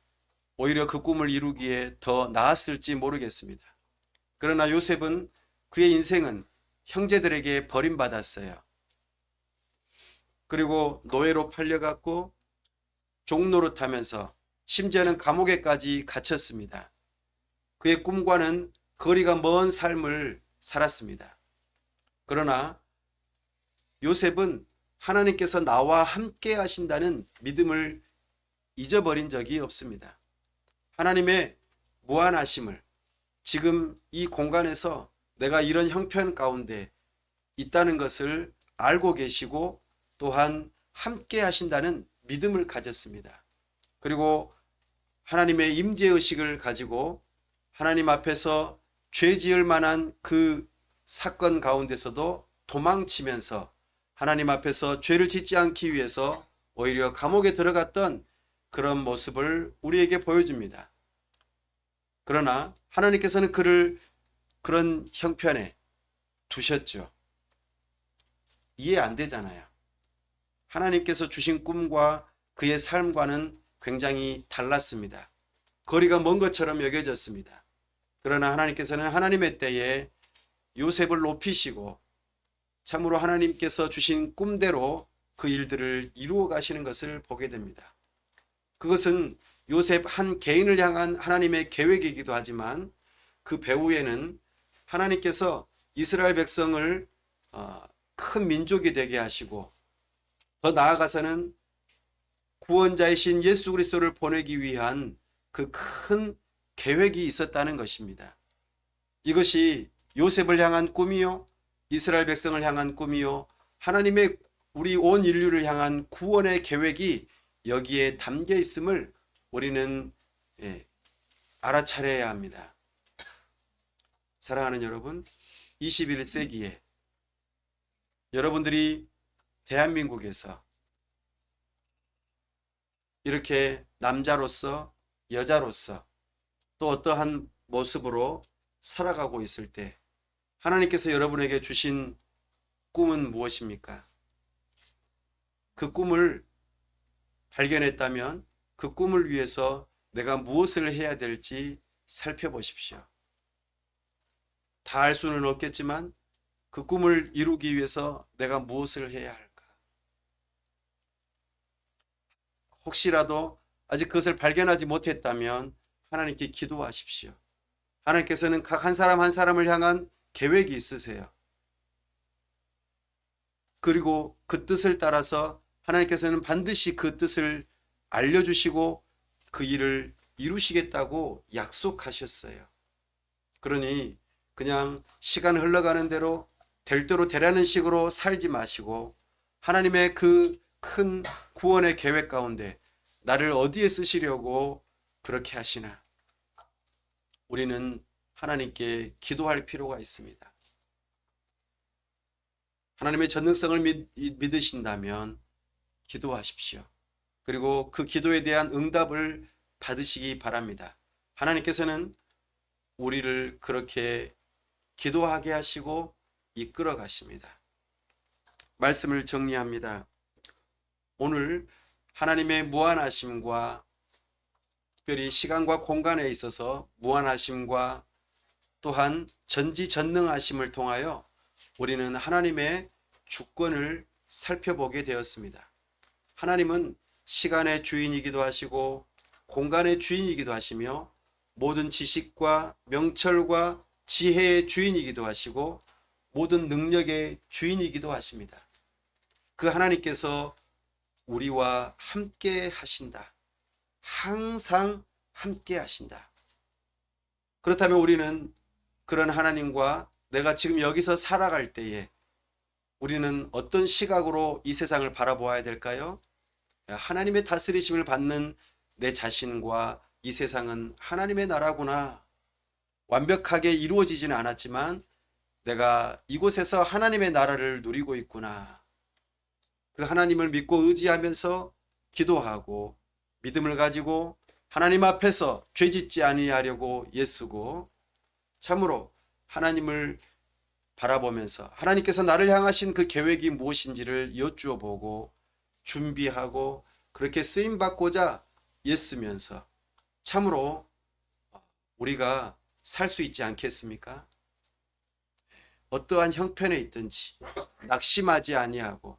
오히려 그 꿈을 이루기에 더 나았을지 모르겠습니다. 그러나 요셉은 그의 인생은 형제들에게 버림받았어요. 그리고 노예로 팔려갔고 종노릇하면서 심지어는 감옥에까지 갇혔습니다. 그의 꿈과는 거리가 먼 삶을 살았습니다. 그러나 요셉은 하나님께서 나와 함께 하신다는 믿음을 잊어버린 적이 없습니다. 하나님의 무한하심을 지금 이 공간에서 내가 이런 형편 가운데 있다는 것을 알고 계시고 또한 함께 하신다는 믿음을 가졌습니다. 그리고 하나님의 임재의식을 가지고 하나님 앞에서 죄 지을 만한 그 사건 가운데서도 도망치면서 하나님 앞에서 죄를 짓지 않기 위해서 오히려 감옥에 들어갔던 그런 모습을 우리에게 보여줍니다. 그러나 하나님께서는 그를 그런 형편에 두셨죠. 이해 안 되잖아요. 하나님께서 주신 꿈과 그의 삶과는 굉장히 달랐습니다. 거리가 먼 것처럼 여겨졌습니다. 그러나 하나님께서는 하나님의 때에 요셉을 높이시고 참으로 하나님께서 주신 꿈대로 그 일들을 이루어 가시는 것을 보게 됩니다. 그것은 요셉 한 개인을 향한 하나님의 계획이기도 하지만 그 배후에는 하나님께서 이스라엘 백성을 큰 민족이 되게 하시고 더 나아가서는 구원자이신 예수 그리스도를 보내기 위한 그 큰 계획이 있었다는 것입니다. 이것이 요셉을 향한 꿈이요, 이스라엘 백성을 향한 꿈이요, 하나님의 우리 온 인류를 향한 구원의 계획이 여기에 담겨 있음을 우리는 알아차려야 합니다. 사랑하는 여러분, 21세기에 여러분들이 대한민국에서 이렇게 남자로서 여자로서 또 어떠한 모습으로 살아가고 있을 때 하나님께서 여러분에게 주신 꿈은 무엇입니까? 그 꿈을 발견했다면 그 꿈을 위해서 내가 무엇을 해야 될지 살펴보십시오. 다 알 수는 없겠지만 그 꿈을 이루기 위해서 내가 무엇을 해야 할까? 혹시라도 아직 그것을 발견하지 못했다면 하나님께 기도하십시오. 하나님께서는 각 한 사람 한 사람을 향한 계획이 있으세요. 그리고 그 뜻을 따라서 하나님께서는 반드시 그 뜻을 알려주시고 그 일을 이루시겠다고 약속하셨어요. 그러니 그냥 시간 흘러가는 대로 될 대로 되라는 식으로 살지 마시고 하나님의 그 큰 구원의 계획 가운데 나를 어디에 쓰시려고 그렇게 하시나? 우리는 하나님께 기도할 필요가 있습니다. 하나님의 전능성을 믿으신다면 기도하십시오. 그리고 그 기도에 대한 응답을 받으시기 바랍니다. 하나님께서는 우리를 그렇게 기도하게 하시고 이끌어 가십니다. 말씀을 정리합니다. 오늘 하나님의 무한하심과 특별히 시간과 공간에 있어서 무한하심과 또한 전지전능하심을 통하여 우리는 하나님의 주권을 살펴보게 되었습니다. 하나님은 시간의 주인이기도 하시고 공간의 주인이기도 하시며 모든 지식과 명철과 지혜의 주인이기도 하시고 모든 능력의 주인이기도 하십니다. 그 하나님께서 우리와 함께 하신다. 항상 함께 하신다. 그렇다면 우리는 그런 하나님과 내가 지금 여기서 살아갈 때에 우리는 어떤 시각으로 이 세상을 바라보아야 될까요? 하나님의 다스리심을 받는 내 자신과 이 세상은 하나님의 나라구나. 완벽하게 이루어지지는 않았지만 내가 이곳에서 하나님의 나라를 누리고 있구나. 그 하나님을 믿고 의지하면서 기도하고 믿음을 가지고 하나님 앞에서 죄짓지 아니하려고 애쓰고 참으로 하나님을 바라보면서 하나님께서 나를 향하신 그 계획이 무엇인지를 여쭈어 보고 준비하고 그렇게 쓰임받고자 애쓰면서 참으로 우리가 살 수 있지 않겠습니까? 어떠한 형편에 있든지 낙심하지 아니하고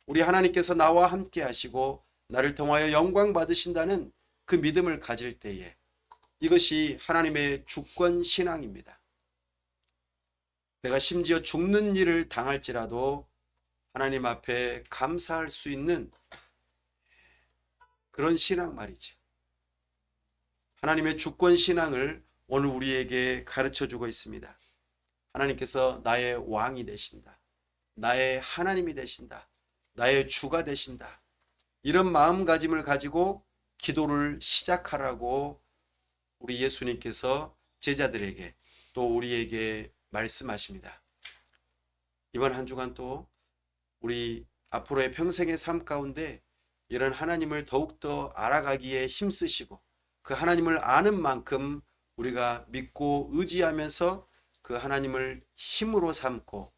우리 하나님께서 나와 함께 하시고 나를 통하여 영광 받으신다는 그 믿음을 가질 때에 이것이 하나님의 주권 신앙입니다. 내가 심지어 죽는 일을 당할지라도 하나님 앞에 감사할 수 있는 그런 신앙 말이죠. 하나님의 주권 신앙을 오늘 우리에게 가르쳐 주고 있습니다. 하나님께서 나의 왕이 되신다. 나의 하나님이 되신다. 나의 주가 되신다. 이런 마음가짐을 가지고 기도를 시작하라고 우리 예수님께서 제자들에게 또 우리에게 말씀하십니다. 이번 한 주간 또 우리 앞으로의 평생의 삶 가운데 이런 하나님을 더욱더 알아가기에 힘쓰시고 그 하나님을 아는 만큼 우리가 믿고 의지하면서 그 하나님을 힘으로 삼고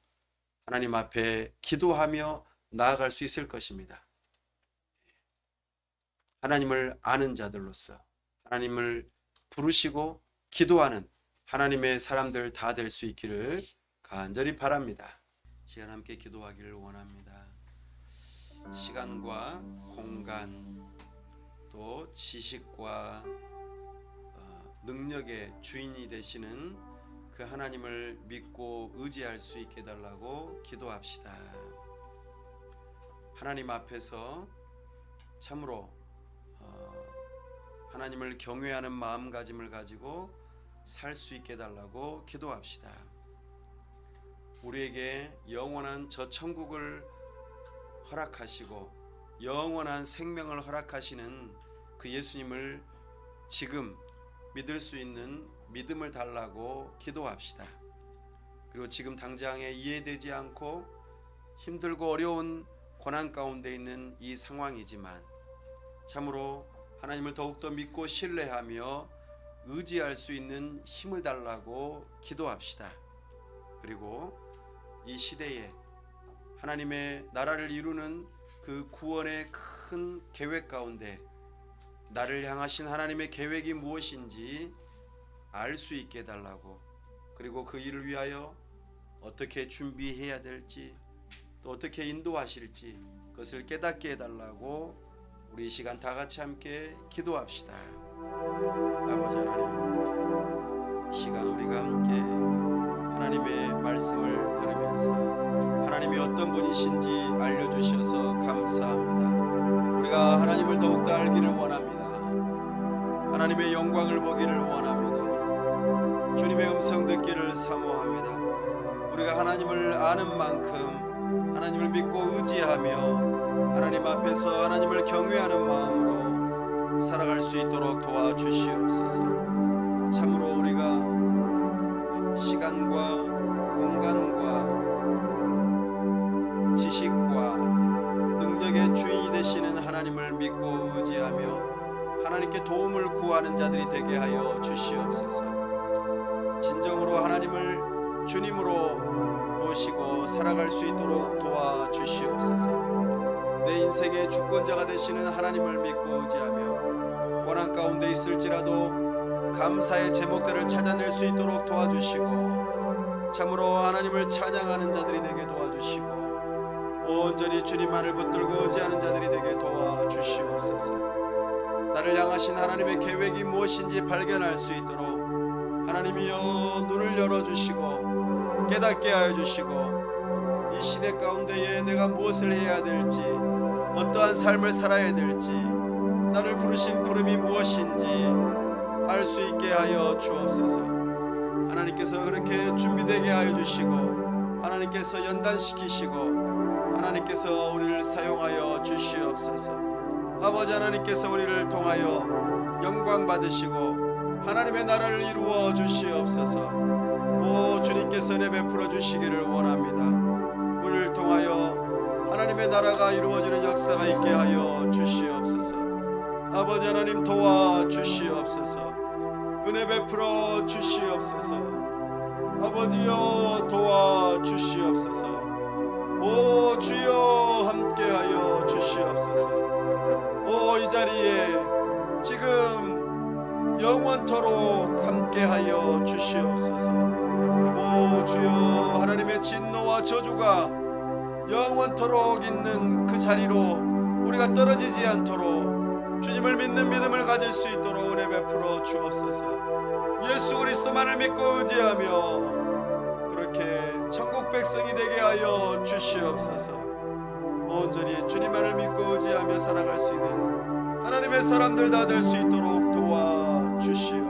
하나님 앞에 기도하며 나아갈 수 있을 것입니다. 하나님을 아는 자들로서 하나님을 부르시고 기도하는 하나님의 사람들 다 될 수 있기를 간절히 바랍니다. 시간 함께 기도하기를 원합니다. 시간과 공간 또 지식과 능력의 주인이 되시는 그 하나님을 믿고 의지할 수 있게 해달라고 기도합시다. 하나님 앞에서 참으로 하나님을 경외하는 마음가짐을 가지고 살 수 있게 해달라고 기도합시다. 우리에게 영원한 저 천국을 허락하시고 영원한 생명을 허락하시는 그 예수님을 지금 믿을 수 있는 믿음을 달라고 기도합시다. 그리고 지금 당장에 이해되지 않고 힘들고 어려운 고난 가운데 있는 이 상황이지만 참으로 하나님을 더욱더 믿고 신뢰하며 의지할 수 있는 힘을 달라고 기도합시다. 그리고 이 시대에 하나님의 나라를 이루는 그 구원의 큰 계획 가운데 나를 향하신 하나님의 계획이 무엇인지 알 수 있게 해달라고, 그리고 그 일을 위하여 어떻게 준비해야 될지 또 어떻게 인도하실지 그것을 깨닫게 해달라고 우리 이 시간 다 같이 함께 기도합시다. 아버지 하나님, 이 시간 우리가 함께 하나님의 말씀을 들으면서 하나님이 어떤 분이신지 알려주셔서 감사합니다. 우리가 하나님을 더욱더 알기를 원합니다. 하나님의 영광을 보기를 원합니다. 주님의 음성 듣기를 사모합니다. 우리가 하나님을 아는 만큼 하나님을 믿고 의지하며 하나님 앞에서 하나님을 경외하는 마음으로 살아갈 수 있도록 도와주시옵소서. 참으로 우리가 시간과 공간과 지식과 능력의 주인이 되시는 하나님을 믿고 의지하며 하나님께 도움을 구하는 자들이 되게 하여 주시옵소서. 진정으로 하나님을 주님으로 모시고 살아갈 수 있도록 도와주시옵소서. 내 인생의 주권자가 되시는 하나님을 믿고 의지하며 고난 가운데 있을지라도 감사의 제목들을 찾아낼 수 있도록 도와주시고 참으로 하나님을 찬양하는 자들이 되게 도와주시고 온전히 주님만을 붙들고 의지하는 자들이 되게 도와주시옵소서. 나를 향하신 하나님의 계획이 무엇인지 발견할 수 있도록 하나님이여 눈을 열어주시고 깨닫게 하여 주시고 이 시대 가운데에 내가 무엇을 해야 될지 어떠한 삶을 살아야 될지 나를 부르신 부름이 무엇인지 알 수 있게 하여 주옵소서. 하나님께서 그렇게 준비되게 하여 주시고 하나님께서 연단시키시고 하나님께서 우리를 사용하여 주시옵소서. 아버지 하나님께서 우리를 통하여 영광 받으시고 하나님의 나라를 이루어 주시옵소서. 오 주님께서 은혜 베풀어 주시기를 원합니다. 우리를 통하여 하나님의 나라가 이루어지는 역사가 있게 하여 주시옵소서. 아버지 하나님 도와주시옵소서. 은혜 베풀어 주시옵소서. 아버지여 도와주시옵소서. 오 주여 함께하여 주시옵소서. 오 이 자리에 지금 영원토록 함께하여 주시옵소서. 오 주여 하나님의 진노와 저주가 영원토록 있는 그 자리로 우리가 떨어지지 않도록 주님을 믿는 믿음을 가질 수 있도록 은혜 베풀어 주옵소서. 예수 그리스도만을 믿고 의지하며 그렇게 천국 백성이 되게 하여 주시옵소서. 온전히 주님만을 믿고 의지하며 살아갈 수 있는 하나님의 사람들 다 될 수 있도록 도와주시옵소서.